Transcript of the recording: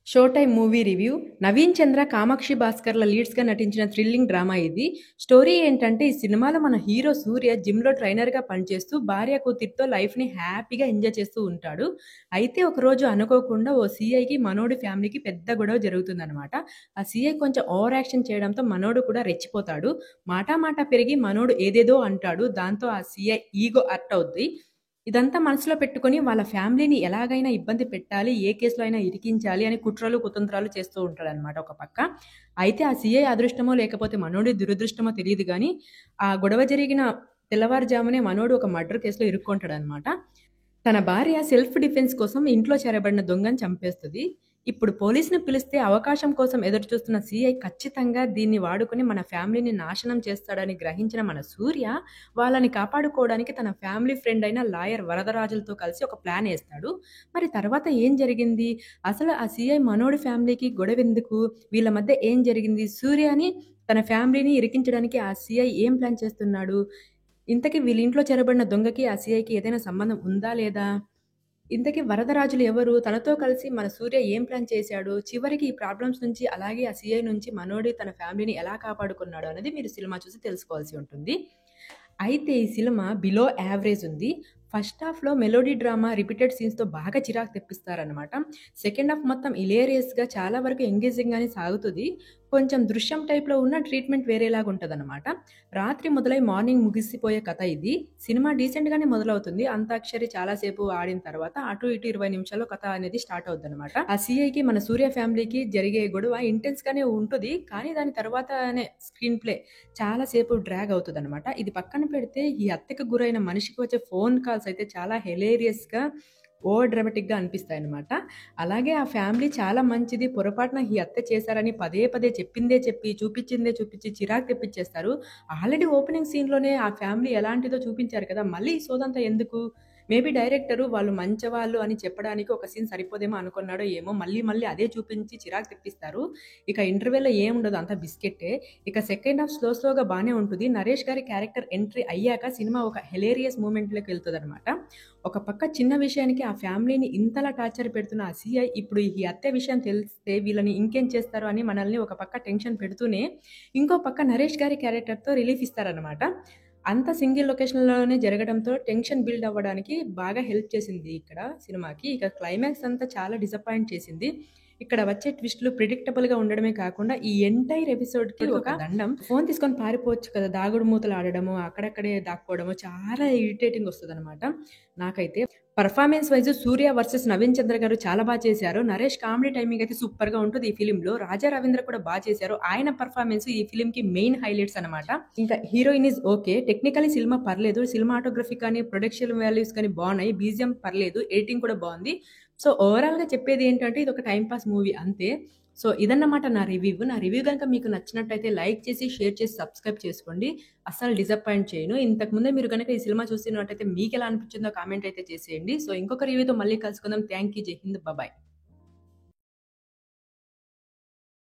Show time movie review. Naveen Chandra, Kamakshi Bhaskarla లీడ్స్‌గా నటించిన thrilling drama ఇది. స్టోరీ ఏంటంటే ఈ సినిమాలో మన హీరో సూర్య జిమ్‌లో ట్రైనర్‌గా పనిచేస్తూ భార్య కూతురితో లైఫ్‌ని హ్యాపీగా ఎంజాయ్ చేస్తూ ఉంటాడు. అయితే ఒకరోజు అనుకోకుండా ఓ సీఐకి మనోడి ఫ్యామిలీకి పెద్ద గొడవ జరుగుతుందనమాట. ఆ సీఐ కొంచెం ఓవర్ యాక్షన్ చేయడంతో మనోడు కూడా రెచ్చిపోతాడు. మాటా మాట పెరిగి మనోడు ఏదేదో అంటాడు. దాంతో ఆ సీఐ ఈగో హర్ట్ అవుద్ది. ఇదంతా మనసులో పెట్టుకొని వాళ్ళ ఫ్యామిలీని ఎలాగైనా ఇబ్బంది పెట్టాలి, ఏ కేసులో అయినా ఇరికించాలి అని కుట్రలు, కుతంత్రాలు చేస్తూ ఉంటాడనమాట ఒక పక్క. అయితే ఆ సీఐ అదృష్టమో లేకపోతే మనోడి దురదృష్టమో తెలీదు గానీ, ఆ గొడవ జరిగిన తెల్లవారుజామునే మనోడు ఒక మర్డర్ కేసులో ఇరుక్కుంటాడనమాట. తన భార్య సెల్ఫ్ డిఫెన్స్ కోసం ఇంట్లో చేరబడిన దొంగని చంపేస్తది. ఇప్పుడు పోలీస్‌ని పిలిస్తే అవకాశం కోసం ఎదురుచూస్తున్న సీఐ ఖచ్చితంగా దీన్ని వాడుకొని మన ఫ్యామిలీని నాశనం చేస్తాడని గ్రహించిన మన సూర్య, వాళ్ళని కాపాడుకోవడానికి తన ఫ్యామిలీ ఫ్రెండ్ అయిన లాయర్ వరదరాజులతో కలిసి ఒక ప్లాన్ ఏస్తాడు. మరి తర్వాత ఏం జరిగింది? అసలు ఆ సీఐ మనోడి ఫ్యామిలీకి గొడవెందుకు? వీళ్ళ మధ్య ఏం జరిగింది? సూర్యని తన ఫ్యామిలీని ఇరికించడానికి ఆ సీఐ ఏం ప్లాన్ చేస్తున్నాడు? ఇంతకీ వీళ్ళింట్లో చేరబడిన దొంగకి, ఆ సీఐకి ఏదైనా సంబంధం ఉందా లేదా? ఇంతకీ వరదరాజులు ఎవరు? తనతో కలిసి మన సూర్య ఏం ప్లాన్ చేశాడు? చివరికి ఈ ప్రాబ్లమ్స్ నుంచి అలాగే ఆ సీఐ నుంచి మనోడి తన ఫ్యామిలీని ఎలా కాపాడుకున్నాడు అనేది మీరు సినిమా చూసి తెలుసుకోవాల్సి ఉంటుంది. అయితే ఈ సినిమా బిలో యావరేజ్ ఉంది. ఫస్ట్ హాఫ్‌లో మెలోడీ డ్రామా, రిపీటెడ్ సీన్స్‌తో బాగా చిరాకు తెప్పిస్తారనమాట. సెకండ్ హాఫ్ మొత్తం హిలేరియస్‌గా చాలా వరకు ఎంగేజింగ్‌గానే సాగుతది. కొంచెం దృశ్యం టైప్‌లో ఉన్న ట్రీట్‌మెంట్ వేరేలాగా ఉంటదనమాట. రాత్రి మొదలై మార్నింగ్ ముగిసిపోయే కథ ఇది. సినిమా డీసెంట్‌గానే మొదలవుతుంది. అంతాక్షరి చాలా సేపు ఆడిన తర్వాత అటు ఇటు 20 నిమిషాల్లో కథ అనేది స్టార్ట్ అవుద్దనమాట. ఆ సీఐకి మన సూర్య ఫ్యామిలీకి జరిగే గొడవ ఇంటెన్స్‌గానే ఉంటది. కానీ దాని తర్వాతనే స్క్రీన్ ప్లే చాలా సేపు డ్రాగ్ అవుతదనమాట. ఇది పక్కన పెడితే ఈ హత్యకు గురైన మనిషికి వచ్చే ఫోన్ కాల్స్ అయితే చాలా హిలేరియస్‌గా, ఓవర్ డ్రామాటిక్‌గా అనిపిస్తాయనమాట. అలాగే ఆ ఫ్యామిలీ చాలా మంచిది. పొరపాటున ఈ హత్య చేశారని పదే పదే చెప్పిందే చెప్పి, చూపిచ్చిందే చూపిచ్చి చిరాకు తెప్పిచ్చేస్తారు. ఆల్రెడీ ఓపెనింగ్ సీన్‌లోనే ఆ ఫ్యామిలీ ఎలాంటిదో చూపించారు కదా! మళ్ళీ ఈ సోదంతా ఎందుకు? మేబీ డైరెక్టరు వాళ్ళు మంచివాళ్ళు అని చెప్పడానికి ఒక సీన్ సరిపోదేమో అనుకున్నాడో ఏమో! మళ్ళీ మళ్ళీ అదే చూపించి చిరాకు తెప్పిస్తారు. ఇక ఇంటర్వెల్‌లో ఏముండదు అంతా బిస్కెట్టే. ఇక సెకండ్ హాఫ్ స్లోగా బానే ఉంటది. నరేష్ గారి క్యారెక్టర్ ఎంట్రీ అయ్యాక సినిమా ఒక హిలేరియస్ మూమెంట్‌లోకి వెళ్తదనమాట. ఒక పక్క చిన్న విషయానికి ఆ ఫ్యామిలీని ఇంతలా టార్చర్ పెడుతున్న ఆ సీఐ ఇప్పుడు ఈ హత్య విషయం తెలిస్తే వీళ్ళని ఇంకేం చేస్తారో అని మనల్ని ఒక పక్క టెన్షన్ పెడుతూనే, ఇంకో పక్క నరేష్ గారి క్యారెక్టర్‌తో రిలీఫ్ ఇస్తారనమాట. అంతా సింగిల్ లొకేషన్‌లోనే జరగడంతో టెన్షన్ బిల్డ్ అవ్వడానికి బాగా హెల్ప్ చేసింది ఇక్కడ సినిమాకి. ఇక క్లైమాక్స్ అంతా చాలా డిసప్పాయింట్ చేసింది. ఇక్కడ వచ్చే ట్విస్ట్‌లు ప్రిడిక్టబుల్‌గా ఉండడమే కాకుండా ఈ ఎంటైర్ ఎపిసోడ్‌కి ఒక దండం. ఫోను తీసుకొని పారిపోవచ్చు కదా! దాగుడు మూతలు ఆడడము, అక్కడక్కడే దాక్కోవడము చాలా ఇరిటేటింగ్ వస్తదనమాట నాకైతే. పెర్ఫార్మెన్స్ వైస్ సూర్య వర్సెస్ నవీన్ చంద్ర గారు చాలా చేశారు. నరేష్ కామెడీ టైమింగ్ అయితే సూపర్‌గా ఉంటది ఈ ఫిల్మ్‌లో. రాజా రవీంద్ర కూడా చేశారు. ఆయన పెర్ఫార్మెన్స్ ఈ ఫిల్మ్‌కి మెయిన్ హైలైట్స్ అనమాట. ఇంకా heroine is okay. Technically cinema పర్లేదు. సినిమాటోగ్రఫీ కానీ, ప్రొడక్షన్ వాల్యూస్ కానీ బావున్నాయి. బీజీఎం పర్లేదు. ఎడిటింగ్ కూడా బావుంది. సో, ఓవరాల్‌గా చెప్పేది ఏంటంటే ఇదొక టైమ్ పాస్ మూవీ అంతే. సో, ఇదన్నమాట నా రివ్యూ. నా రివ్యూ గనుక మీకు నచ్చినట్టయితే లైక్ చేసి, షేర్ చేసి, సబ్స్క్రైబ్ చేసుకోండి. అస్సలు డిసప్పాయింట్ చేయను. ఇంతకు ముందే మీరు గనక ఈ సినిమా చూసినట్టయితే మీకెలా అనిపించిందో కామెంట్ అయితే చేసేయండి. సో, ఇంకొక రివ్యూతో మళ్ళీ కలుసుకుందాం. Thank you. జై హింద్. బాయ్.